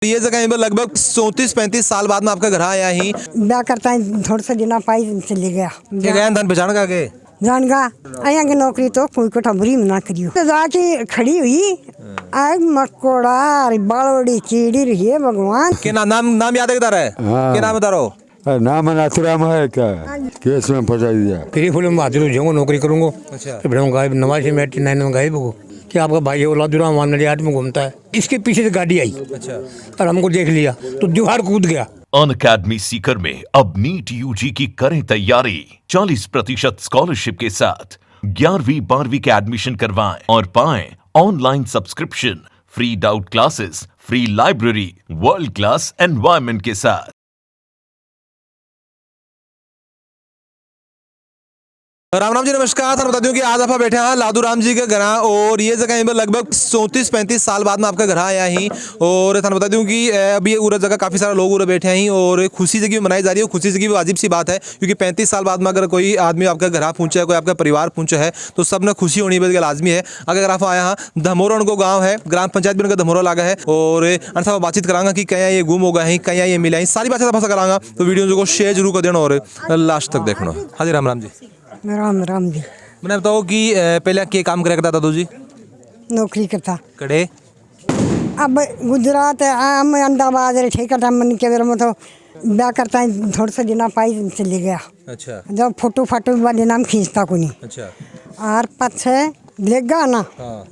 ये जगह पर लगभग 34-35 साल बाद में आपका घर आया ही ब्याह करता है थोड़ा सा दिना पाई चले गया गया धन पहचान का के जान गा आया की नौकरी तो कोई कोठा बुरी ना करियो तो जाके खड़ी हुई आए मकोड़ा बालोड़ी कीड़ी रही है भगवान के नाम याद है किधर है के नाम बता रहा नाम नाथुराम है क्या केस में फंसा दिया फिर फुल माधुर जाऊंगा नौकरी करूंगा अच्छा गायब नवाज से 89 में गायब हो कि आपका भाई औलादुरा मानलियात में घूमता है। इसके पीछे से गाड़ी आई अच्छा और हमको देख लिया तो दीवार कूद गया। अनअकैडमी सीकर में अब नीट यूजी की करें तैयारी 40% स्कॉलरशिप के साथ 11वीं 12वीं के एडमिशन करवाएं और पाएं online subscription, free doubt classes, free library, world class environment के साथ। राम राम जी नमस्कार। थानू बता दूं कि आज आप बैठे हैं लादू राम जी के घर और ये जगह पर लगभग 34-35 साल बाद में आपका घर आया ही और थानू बता दूं कि अभी पूरा जगह काफ़ी सारे लोग उरे बैठे हैं और खुशी जगह मनाई जा रही है। खुशी जगह वाजिब सी बात है क्योंकि 35 साल बाद में अगर कोई आदमी आपका घर पहुंचा है, कोई आपका परिवार पहुंचा है तो सब ने खुशी होनी बिल्कुल लाजमी है। अगर आप आया हाँ धमोरा उनको गाँव है, ग्राम पंचायत भी उनका धमोरा लगा है और अनसा बातचीत करांगा कि कहीं ये गुम हो गए हैं, कहीं ये मिला है, सारी बातें फंसा करांगा। तो वीडियो को शेयर जरूर कर देना और लास्ट तक देखना। हाँ जी राम राम जी। राम जी मैंने बताओ कि पहले क्या काम करा करता दादू जी? नौकरी करता कड़े अब गुजरात हम अहमदाबाद ठेका था मन के बेर में तो ब्याह करता है थोड़ा सा दिना पाई चले गया। अच्छा जब फोटो फाटो वाले नाम खींचता को नहीं अच्छा और पछे लेगा ना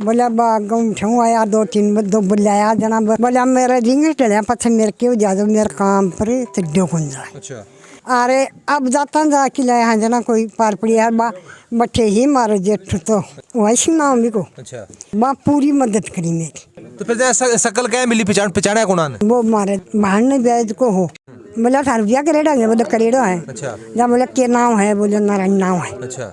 बोला गाँव ठेऊ आया 2-3 बुलाया जना बोला मेरा रिंग टलिया पछे मेरे क्यों जा दो मेरे काम पर चिड्डो कौन जाए। अच्छा अरे अब जाता जा कि लाया हाँ जना कोई पार पड़ी है बा बच्चे ही मारे जेठ तो वैसी नाम भी को अच्छा बा पूरी मदद करी मेरी। तो फिर शकल क्या मिली पहचाना कौन है? वो मारे भाड़ ने ब्याज को हो बोला 18 रुपया करेड़ा है बोले करेड़ो है। अच्छा जब बोले के नाम है बोले नारायण नाम है। अच्छा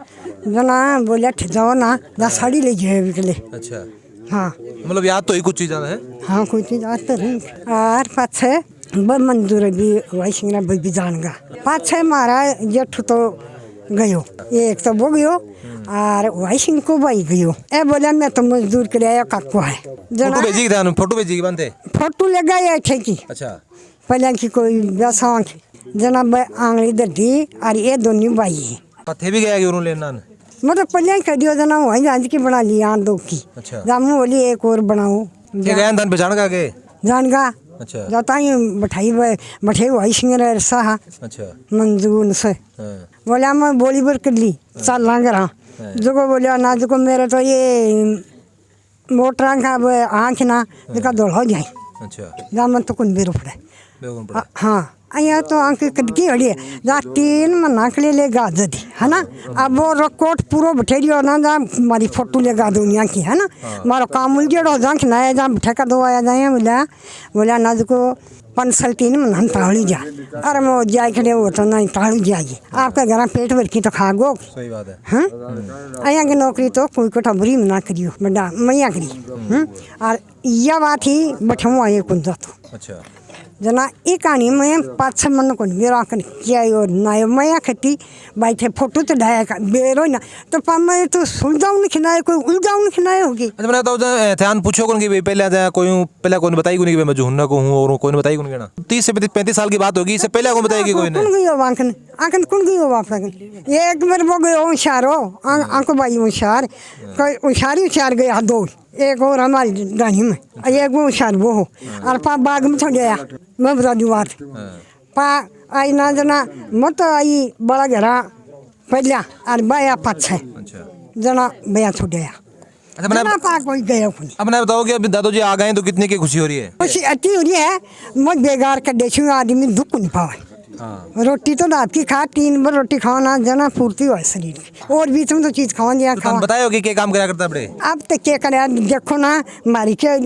जना बोले जाओ ना जा साड़ी ले जाए बिकले। अच्छा हाँ मतलब याद तो ही कुछ चीज़ है। हाँ कोई चीज़ आते नहीं और पाछे मंजूर भी वही सिंगरा भी जानगा पाछे मारा जेठ तो गयो एक तो वो गयो और वही सिंह को भाई गयो ए बोला मैं तो मजदूर कर आया काको है फोटो भेजी था फोटो भेजी बनते फोटो ले गए थे की अच्छा पहले की कोई व्यवसाय जना आंगली दर्दी और ये दोनों भाई पत्थे भी गया कि लेना मतलब पहले कर दियो जना वही आज की बना लिया दो की अच्छा जामू बोली एक और बनाओ गया धन पहचान का के जानगा अच्छा जाता ही बैठे वही सिंगर सहा अच्छा मंजूर से बोला मैं बोली बर कर ली चल लांग रहा जो को बोलिया ना जो को मेरे तो ये मोटर का आँख ना जो दौड़ हो जाए अच्छा जामन तो कुन बेरो पड़े बेगुन पड़ा हाँ अया तो आँख कदकी हड़ी है जा 3 महीना के लिए लेगा जदी है ना। अब वो रिकॉर्ड पूरा बैठेरियो ना जा हमारी फोटो लेगा दुनिया की है ना मारो काम उलझेड़ो जा खिनाया जा ठेका दो आया जाए बोला ना जो 5 साल 3 महीना टाड़ी जा अरे वो जाए खड़े वो तो नहीं टाड़ी जाएगी आपका घर पेट भर की तो खागो। सही बात है। हाँ अया की नौकरी तो कोई कोठा बुरी ना करियो बड़ा मैया करी और यह बात ही बैठू आए कुन जातो अच्छा जना ये कहानी में 5-6 मन को मेरा किया ना मैं खती बैठे फोटो तो डाया का बेरो ना तो मैं तो सुलझाऊ नहीं खिनाए कोई उलझाऊ नहीं खिनाए होगी। अच्छा मैंने तो ध्यान पूछो कौन कि पहले कोई बताई कौन कि मैं जुहन्ना को हूँ और कोई ने बताई कौन कहना 30 से 35 साल की बात होगी इससे पहले कौन बताएगी कोई ने? कौन गई हो आंखन आंखन कौन गई हो वापस ये एक बार वो गए होशियार हो आंखो भाई होशियार कोई होशियार गया 2 एक और हमारी गाड़ी में एक वो होशियार वो हो और पा बाग में छोड़ गया मैं बता दूँ बात पा आई ना जना मत आई बड़ा घरा पहला और बाया 5-6 जना भैया छोड़ गया। अच्छा मैंने पा कोई गया अब मैंने बताओ कि अभी दादू जी आ गए तो कितने की खुशी हो रही है? खुशी अति हो रही है मैं बेगार कर देती आदमी दुख नहीं पावे। रोटी तो रात की खा 3 बार रोटी खाओ ना जना पूर्ति हो शरीर की और बीच में तो चीज खाओ दिया खाओ बताओ कि क्या काम करा करता बड़े अब तक क्या करे देखो ना मारी के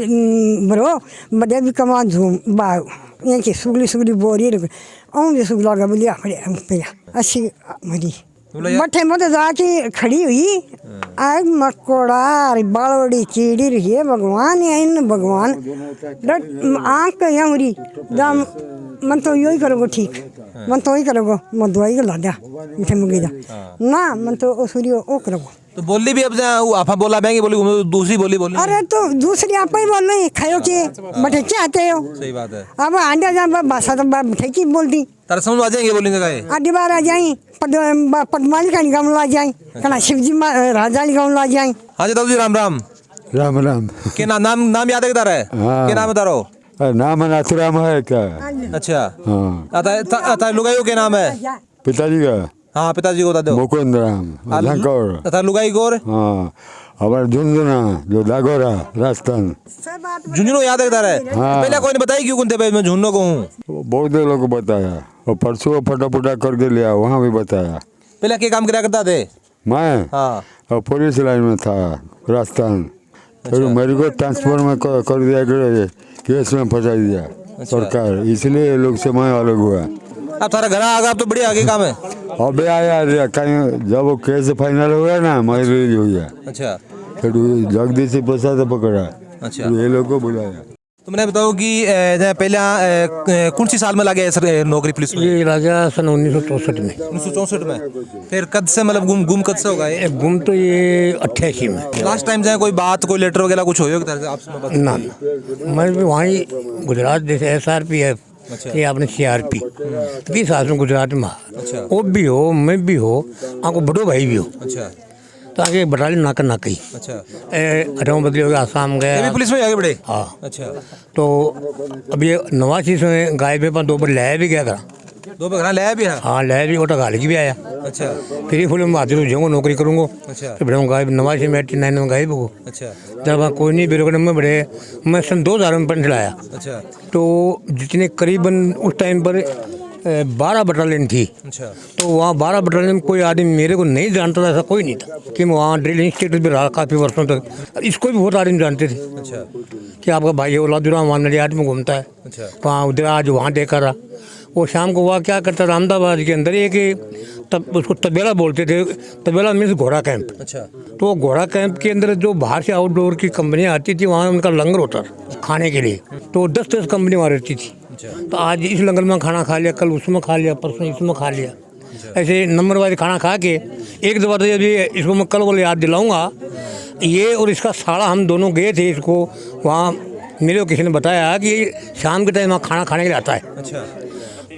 बरो बड़े भी कमा झूम बाग ये की सुगली बोरी और भी सुगला का बोलिया खड़े पे अच्छी मरी मठे मत जाके खड़ी हुई आग मकोड़ा बालोड़ी कीड़ी रही है भगवान इन भगवान आँख यहाँ उरी दाम मन तो यही करोगे ठीक मन तो ही करोगे मैं दवाई को ला दिया मीठे मुगे जा ना मन तो सूर्य ओ करोगे तो बोली भी अब आप बोला बैंगे बोली दूसरी बोली बोली अरे तो दूसरी आप ही बोल रही खाओ के बटे क्या आते हो। सही बात है। अब आंडा जा भाषा तो ठेकी बोल दी तारा समझ आ जाएंगे बोलेंगे काहे आधी बार आ जाए पदमाली का गाँव ला जाए कना शिवजी राजा गाँव ला जाए। हाँ जी दादू जी राम राम राम राम। के नाम नाम याद है तारा है हाँ। के नाम है तारो नाम नाथुराम है क्या? अच्छा हाँ। अता लुगाई के नाम है पिताजी का हाँ पिताजी को बता दो मुकुंद राम झंकोर। अता लुगाई गोर हाँ हमारे झुंझुना जो दागोरा राजस्थान। झुंझुनू याद है तारा है हाँ। पहले कोई ने बताई क्यों कौन थे भाई मैं झुंझुनू को हूँ बहुत लोगों को बताया और परसों फटाफटा करके लिया वहाँ भी बताया। पहले क्या काम किया करता थे मैं हाँ और पुलिस लाइन में था राजस्थान। फिर मेरे को ट्रांसफर में कर दिया गया केस में फंसा दिया सरकार इसलिए लोग से मैं अलग हुआ। अब तारा घर आ गया अब तो बढ़िया आगे काम है। अबे आया कहीं जब वो केस फाइनल हुआ ना मैं रिलीज हो गया। अच्छा फिर जगदीश प्रसाद पकड़ा। अच्छा ये लोग को बुलाया। तो मैंने बताओ कि पहले कौन सी साल में लगे सर नौकरी पुलिस में ये राजा सन 1964 में। 1964 में फिर कद से मतलब गुम कद से होगा ये गुम तो ये 88 में। लास्ट टाइम जाए कोई बात कोई लेटर वगैरह कुछ हो तरह से आपसे ना मैं भी वहीं गुजरात जैसे SRPF अच्छा। ये आपने CRP 20 साल में गुजरात में अच्छा। वो भी हो मैं भी हो आपको बड़ो भाई भी हो अच्छा तो आगे बटालियन नाकर ना कही अच्छा अठाऊ बदली हो गया आसाम ये भी गया। पुलिस में आगे बढ़े हाँ अच्छा तो अब ये 89 में गाय पे 2 बार लाया भी गया था। दो बगरा लाया भी है हाँ लाया भी ओटा गाली की भी आया अच्छा फिर फुल में हाजिर हो जाऊँगा नौकरी करूँगा। अच्छा फिर बड़ा गाय 89 में 89 में गाय बको अच्छा जब वहाँ कोई नहीं बेरोगढ़ में बड़े मैं सन 2000 में पेंशन लाया अच्छा तो जितने करीबन उस टाइम पर 12 बटालियन थी। अच्छा तो वहाँ 12 बटालियन में कोई आदमी मेरे को नहीं जानता था ऐसा कोई नहीं था कि मैं वहाँ ड्रिल इंस्टीट्यूट पर रहा काफ़ी वर्षों तक। इसको भी बहुत आदमी जानते थे अच्छा कि आपका भाई है लादूराम वहाँ नडियाद में घूमता है अच्छा वहाँ उधर आज वहाँ देखा रहा। वो शाम को वहाँ क्या करता था अहमदाबाद के अंदर एक तब उसको तबेला बोलते थे। तबेला मीन्स घोड़ा कैंप। अच्छा तो घोड़ा कैंप के अंदर जो बाहर से आउटडोर की कंपनियाँ आती थी वहाँ उनका लंगर होता था खाने के लिए। तो 10-10 कंपनी वहाँ रहती थी। तो आज इस लंगर में खाना खा लिया कल उसमें खा लिया परसों इसमें खा लिया ऐसे नंबर वाइज खाना खा के एक दो बार तो अभी इसको मैं कल बोले याद दिलाऊंगा। ये और इसका साड़ा हम दोनों गए थे इसको वहाँ मेरे को किसी ने बताया कि शाम के टाइम वहाँ खाना खाने के लिए आता है। अच्छा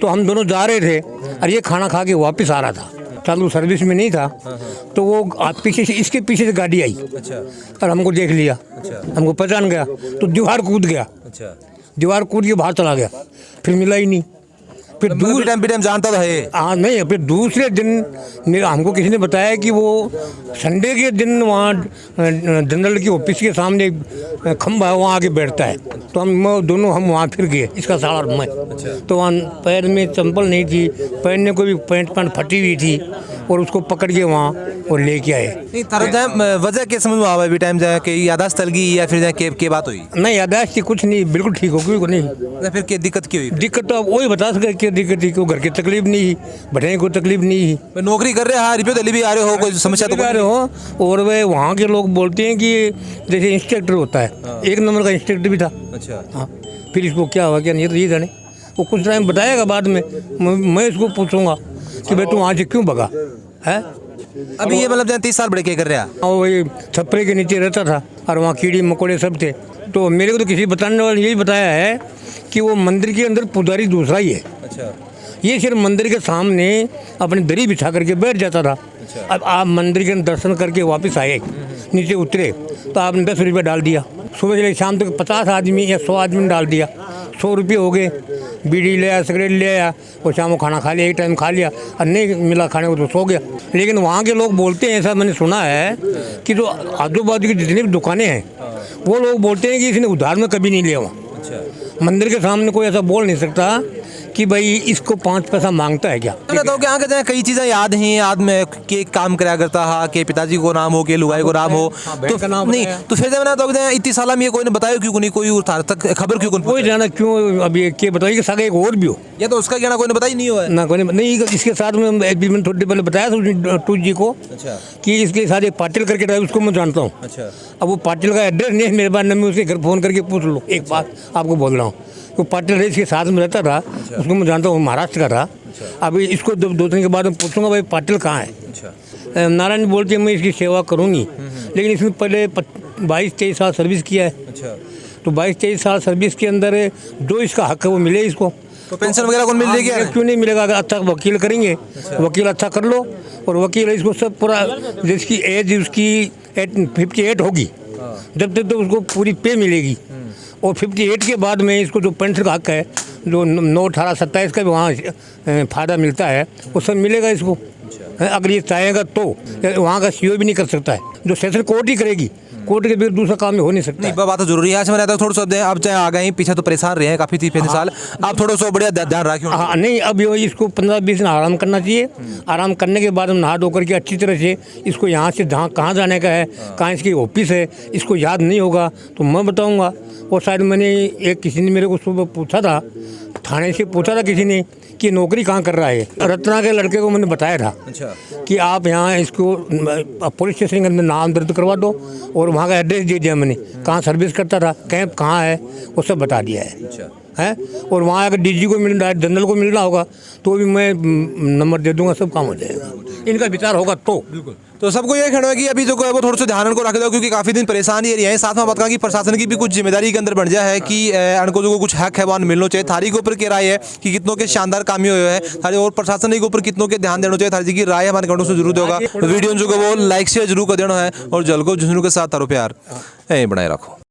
तो हम दोनों जा रहे थे और ये खाना खा के वापस आ रहा था चालू सर्विस में नहीं था। तो वो पीछे से इसके पीछे से गाड़ी आई अच्छा और हमको देख लिया हमको पहचान गया तो दीवार कूद गया। अच्छा दीवार कूद के बाहर चला गया फिर मिला ही नहीं। फिर टाइम जानता था ये हाँ नहीं फिर दूसरे दिन मेरा हमको किसी ने बताया कि वो संडे के दिन वहाँ जनरल की ऑफिस के सामने एक खंभा है वहाँ आके बैठता है। तो हम दोनों हम वहाँ फिर गए इसका सारा मैं तो वहाँ पैर में चंपल नहीं थी पहनने को भी पैंट फटी हुई थी और उसको पकड़ के वहाँ और लेके आए। नहीं तारा वजह क्या समझ में आवा अभी टाइम जाए कि यादाश्त तल गई या फिर जाए के बात हुई नहीं यादाश्त थी कुछ नहीं बिल्कुल ठीक हो क्यों नहीं। या फिर क्या दिक्कत की हुई दिक्कत तो आप वही बता सके क्या दिक्कत थी क्यों घर की तकलीफ नहीं बैठने को तकलीफ नहीं। भाई नौकरी कर रहे हैं हाँ रुपये दिल्ली भी आ रहे हो कोई समस्या तो आ रहे हो और वे वहाँ के लोग बोलते हैं कि जैसे इंस्पेक्टर होता है 1 नंबर का इंस्पेक्टर भी था। अच्छा हाँ फिर इसको क्या हुआ क्या नहीं तो ये जाने वो कुछ टाइम बताएगा बाद में मैं इसको पूछूंगा कि भाई तू वहाँ से क्यों भगा है। अभी ये मतलब 30 साल बड़े क्या कर रहे हैं और वही छप्परे के नीचे रहता था और वहाँ कीड़ी मकोड़े सब थे। तो मेरे को तो किसी बताने वाले यही बताया है कि वो मंदिर के अंदर पुजारी दूसरा ही है। अच्छा ये सिर्फ मंदिर के सामने अपनी दरी बिछा करके बैठ जाता था। अब आप मंदिर के दर्शन करके वापस आए नीचे उतरे तो आपने 10 रुपये डाल दिया सुबह से शाम तक 50 आदमी या 100 आदमी ने डाल दिया 100 रुपये हो गए। बीड़ी ले आया सिगरेट ले आया और शाम को खाना खा लिया एक टाइम खा लिया और नहीं मिला खाने को तो सो गया। लेकिन वहाँ के लोग बोलते हैं ऐसा मैंने सुना है कि जो आजू बाजू की जितनी भी दुकानें हैं वो लोग बोलते हैं कि इसने उधार में कभी नहीं लिया वहाँ। अच्छा मंदिर के सामने कोई ऐसा बोल नहीं सकता कि भाई इसको 5 पैसा मांगता है क्या। तो क्या आगे जाए कई चीज़ें याद हैं याद में के काम कराया करता हा के पिताजी को नाम हो के लुगाई को नाम हो तो नहीं तो फिर मैंने तो इतनी साल में ये कोई ने बताया क्यों नहीं कोई तक खबर क्यों कोई जाना क्यों अभी के बताइए कि सागा एक और भी हो या तो उसका कहना कोई ने बताया नहीं हुआ ना कोई नहीं। इसके साथ में मैंने थोड़ी पहले बताया था टू जी को अच्छा कि इसके साथ एक पाटिल करके था उसको मैं जानता हूँ। अच्छा अब वो पाटिल का एड्रेस नहीं है मेरे पास, मैं उसे घर फ़ोन करके पूछ लो। एक बात आपको बोल रहा हूँ वो पाटिल रेस के साथ में रहता था उसको मैं जानता हूँ महाराष्ट्र का था। अभी इसको 2 दिन के बाद मैं पूछूंगा भाई पाटिल कहाँ है। अच्छा नारायण बोल के मैं इसकी सेवा करूँगी, लेकिन इसमें पहले 22-23 साल सर्विस किया है। अच्छा, तो 22-23 साल सर्विस के अंदर जो इसका हक है वो मिले इसको। तो पेंशन वगैरह कौन मिल रही है? क्यों नहीं मिलेगा? अगर अच्छा वकील करेंगे, वकील अच्छा कर लो, और वकील इसको सब पूरा, जिसकी एज उसकी 58 होगी, जब तक तो उसको पूरी पे मिलेगी। और 58 के बाद में इसको जो पेंशन का हक है, जो 9, 18, 27 का भी वहाँ फ़ायदा मिलता है, वो सब मिलेगा इसको। अगर ये चाहेगा तो वहाँ का सीओ भी नहीं कर सकता है, जो सेशन कोर्ट ही करेगी। कोर्ट के बिना दूसरा काम हो नहीं सकता। नहीं, बात तो जरूरी है। आज मैंने थोड़ा सा अब चाहे आ गए, पीछे तो परेशान रहे हैं काफ़ी 30-35 साल, आप थोड़ा सा बढ़िया ध्यान रखें। हाँ, नहीं, अब ये इसको 15-20 दिन आराम करना चाहिए। आराम करने के बाद हम नहा धो करके अच्छी तरह से इसको यहाँ से जहाँ कहाँ जाने का है, कहाँ इसकी ऑफिस है, इसको याद नहीं होगा तो मैं बताऊँगा। और शायद मैंने किसी ने मेरे को सुबह पूछा था, थाने से पूछा था किसी ने कि नौकरी कहाँ कर रहा है। रत्ना के लड़के को मैंने बताया था कि आप यहाँ इसको पुलिस स्टेशन के अंदर नाम दर्ज करवा दो, और वहाँ का एड्रेस दे दिया मैंने, कहाँ सर्विस करता था, कैंप कहाँ है, वो सब बता दिया है। और वहाँ अगर डीजी को मिल रहा है, जनरल को मिलना होगा तो भी मैं नंबर दे दूंगा, सब काम हो जाएगा। इनका विचार होगा तो बिल्कुल। तो सबको ये कहना है कि अभी जो है वो थोड़ा सा ध्यान को रख दो, क्योंकि काफ़ी दिन परेशान ही रही है। साथ में बात कहा कि प्रशासन की भी कुछ जिम्मेदारी के अंदर बढ़ जाए है कि उनको जो कुछ हक है वो मिलना चाहिए। थारी के ऊपर क्या राय है कि कितनों के शानदार काम हुए हैं थारी, और प्रशासन के ऊपर कितनों के ध्यान देना चाहिए, थारी जी की राय हमारे कमेंट्स में जरूर होगा। वीडियो जो वो लाइक शेयर जरूर कर देना है, और जल को जुनू के साथ तारो प्यार बनाए रखो।